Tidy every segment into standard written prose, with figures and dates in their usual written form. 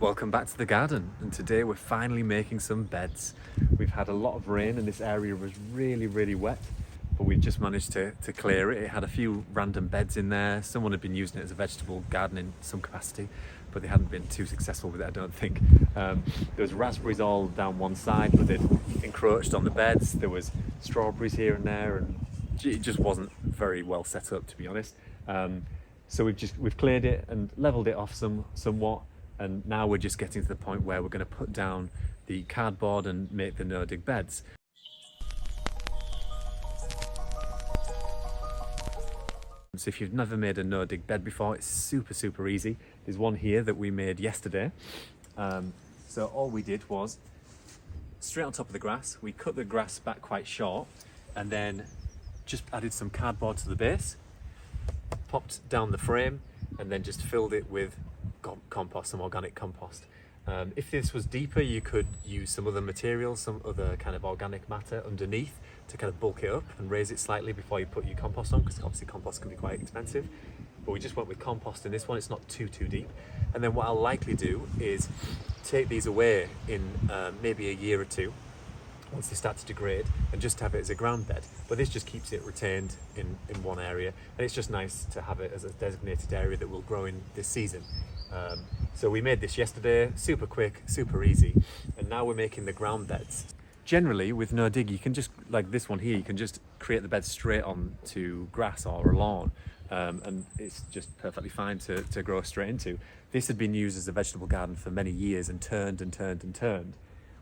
Welcome back to the garden, and today we're finally making some beds. We've had a lot of rain and this area was really wet, but we just managed to clear it. It had a few random beds in there. Someone had been using it as a vegetable garden in some capacity, but they hadn't been too successful with it, I don't think. There was raspberries all down one side, but they'd encroached on the beds. There was strawberries here and there, and it just wasn't very well set up, to be honest. So we've cleared it and leveled it off somewhat. And now we're just getting to the point where we're going to put down the cardboard and make the no-dig beds. So if you've never made a no-dig bed before, it's super easy. There's one here that we made yesterday. So all we did was, straight on top of the grass, we cut the grass back quite short and then just added some cardboard to the base, popped down the frame, and then just filled it with compost, some organic compost. If this was deeper, you could use some other material, some other kind of organic matter underneath to kind of bulk it up and raise it slightly before you put your compost on, because obviously compost can be quite expensive. But we just went with compost in this one. It's not too deep. And then what I'll likely do is take these away in maybe a year or two, once they start to degrade, and just have it as a ground bed. But this just keeps it retained in one area, and it's just nice to have it as a designated area that will grow in this season. So we made this yesterday, super quick, super easy, and now we're making the ground beds. Generally with no dig, you can just, like this one here, you can just create the bed straight onto grass or a lawn, and it's just perfectly fine to grow straight into. This had been used as a vegetable garden for many years and turned,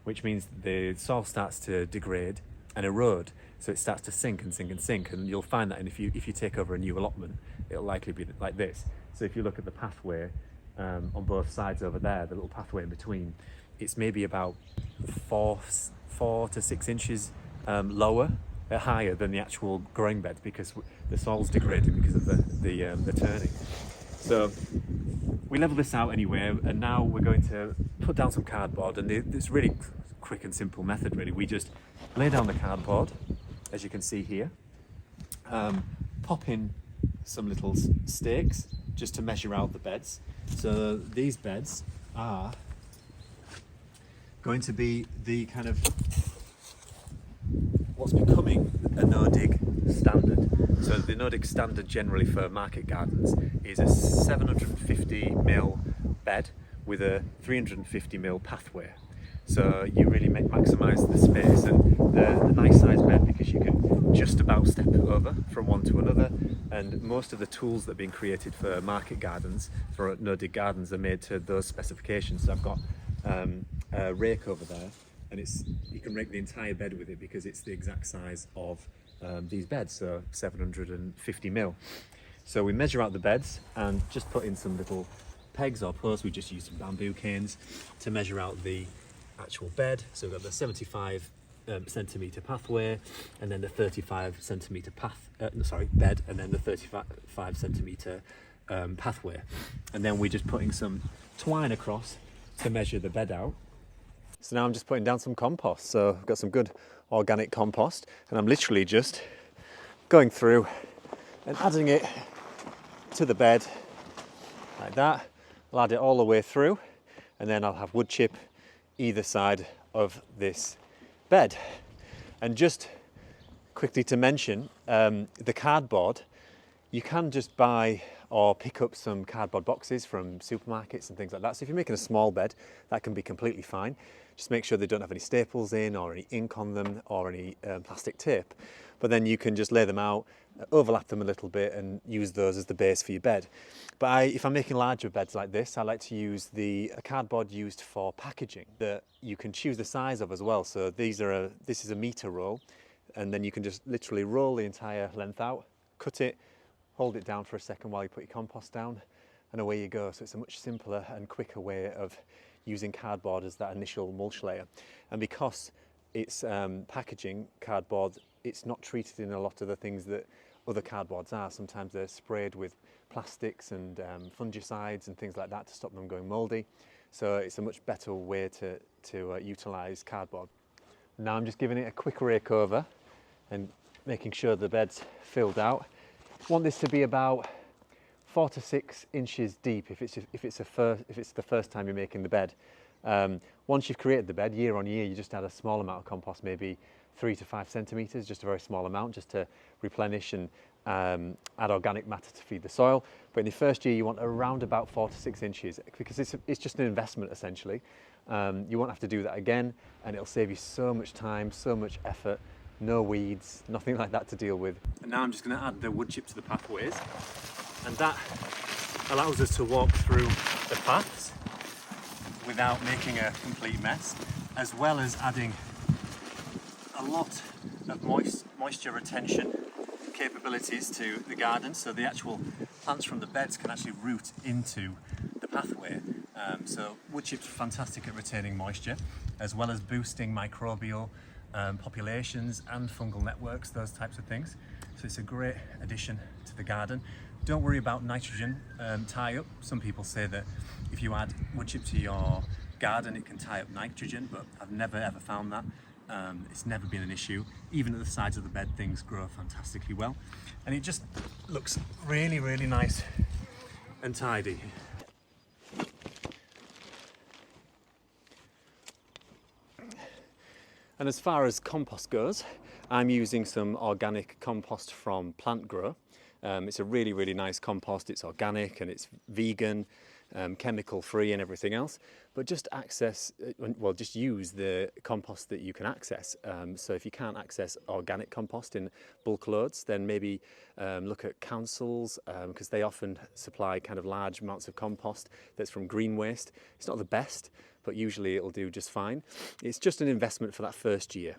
which means the soil starts to degrade and erode, so it starts to sink, and you'll find that if you take over a new allotment, it'll likely be like this. So if you look at the pathway on both sides over there, the little pathway in between, it's maybe about 4 to 6 inches higher than the actual growing bed, because the soil's degraded because of the turning. So we level this out anyway, and now we're going to put down some cardboard, and this really quick and simple method really. We just lay down the cardboard, as you can see here, pop in some little stakes just to measure out the beds. So these beds are going to be the kind of what's becoming a no-dig standard. So the no-dig standard generally for market gardens is a 750mm bed with a 350mm pathway. So you really maximise the space, and the nice size bed, because you can just about step it over from one to another, and most of the tools that are being created for market gardens, for no-dig gardens, are made to those specifications. So I've got a rake over there, and you can rake the entire bed with it because it's the exact size of these beds, so 750mm. So we measure out the beds and just put in some little pegs or posts. We just use some bamboo canes to measure out the actual bed. So we've got the 75 centimetre pathway, and then the 35 centimetre bed, and then the 35 centimetre pathway. And then we're just putting some twine across to measure the bed out. So now I'm just putting down some compost. So I've got some good organic compost, and I'm literally just going through and adding it to the bed like that. I'll add it all the way through, and then I'll have wood chip either side of this bed. And just quickly to mention, the cardboard, you can just buy or pick up some cardboard boxes from supermarkets and things like that. So if you're making a small bed, that can be completely fine. Just make sure they don't have any staples in or any ink on them or any plastic tape. But then you can just lay them out, overlap them a little bit, and use those as the base for your bed. But if I'm making larger beds like this, I like to use the cardboard used for packaging that you can choose the size of as well. So this is a metre roll, and then you can just literally roll the entire length out, cut it, hold it down for a second while you put your compost down, and away you go. So it's a much simpler and quicker way of using cardboard as that initial mulch layer. And because it's packaging cardboard, it's not treated in a lot of the things that other cardboards are. Sometimes they're sprayed with plastics and fungicides and things like that to stop them going mouldy. So it's a much better way to utilise cardboard. Now I'm just giving it a quick rake over and making sure the bed's filled out. I want this to be about 4 to 6 inches deep if it's the first time you're making the bed. Once you've created the bed, year on year, you just add a small amount of compost, maybe 3 to 5 centimetres, just a very small amount, just to replenish and add organic matter to feed the soil. But in the first year, you want around about 4 to 6 inches, because it's just an investment essentially. You won't have to do that again, and it'll save you so much time, so much effort, no weeds, nothing like that to deal with. And now I'm just going to add the wood chip to the pathways, and that allows us to walk through the paths without making a complete mess, as well as adding a lot of moisture retention capabilities to the garden, so the actual plants from the beds can actually root into the pathway. So wood chips are fantastic at retaining moisture, as well as boosting microbial populations and fungal networks, those types of things. So it's a great addition to the garden. Don't worry about nitrogen tie-up. Some people say that if you add wood chip to your garden, it can tie up nitrogen, but I've never ever found that. It's never been an issue. Even at the sides of the bed, things grow fantastically well. And it just looks really, really nice and tidy. And as far as compost goes, I'm using some organic compost from Plant Grow. It's a really, really nice compost. It's organic and it's vegan, chemical free and everything else. But just just use the compost that you can access. So if you can't access organic compost in bulk loads, then maybe look at councils, because they often supply kind of large amounts of compost that's from green waste. It's not the best, but usually it'll do just fine. It's just an investment for that first year.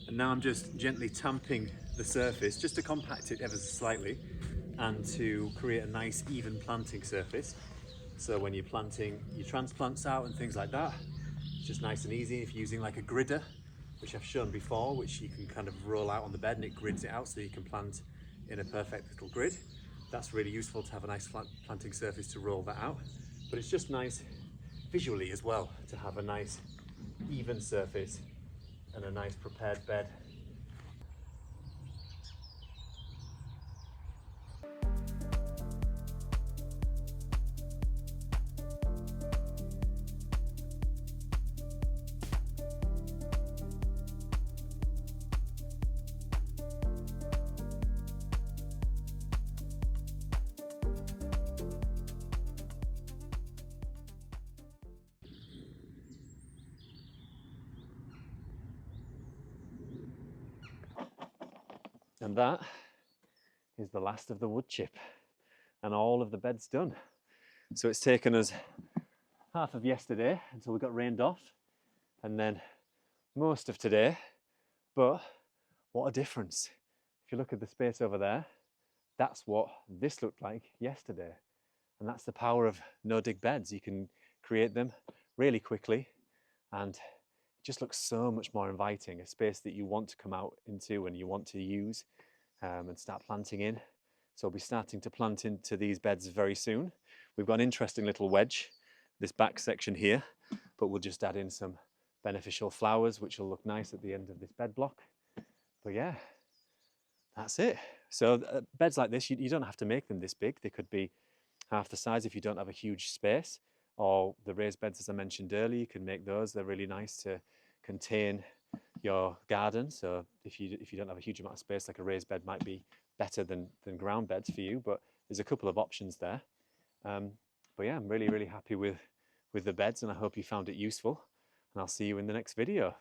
And now I'm just gently tamping the surface just to compact it ever so slightly and to create a nice even planting surface. So when you're planting your transplants out and things like that, it's just nice and easy. If you're using like a gridder, which I've shown before, which you can kind of roll out on the bed and it grids it out so you can plant in a perfect little grid. That's really useful to have a nice planting surface to roll that out. But it's just nice visually as well to have a nice even surface and a nice prepared bed. And that is the last of the wood chip and all of the bed's done. So it's taken us half of yesterday until we got rained off, and then most of today. But what a difference. If you look at the space over there, that's what this looked like yesterday. And that's the power of no-dig beds. You can create them really quickly, and it just looks so much more inviting, a space that you want to come out into and you want to use and start planting in. So we'll be starting to plant into these beds very soon. We've got an interesting little wedge, this back section here, but we'll just add in some beneficial flowers, which will look nice at the end of this bed block. But yeah, that's it. So beds like this, you don't have to make them this big. They could be half the size if you don't have a huge space, or the raised beds, as I mentioned earlier, you can make those. They're really nice to contain your garden. So if you don't have a huge amount of space, like a raised bed might be better than ground beds for you, but there's a couple of options there. But yeah, I'm really, really happy with the beds, and I hope you found it useful, and I'll see you in the next video.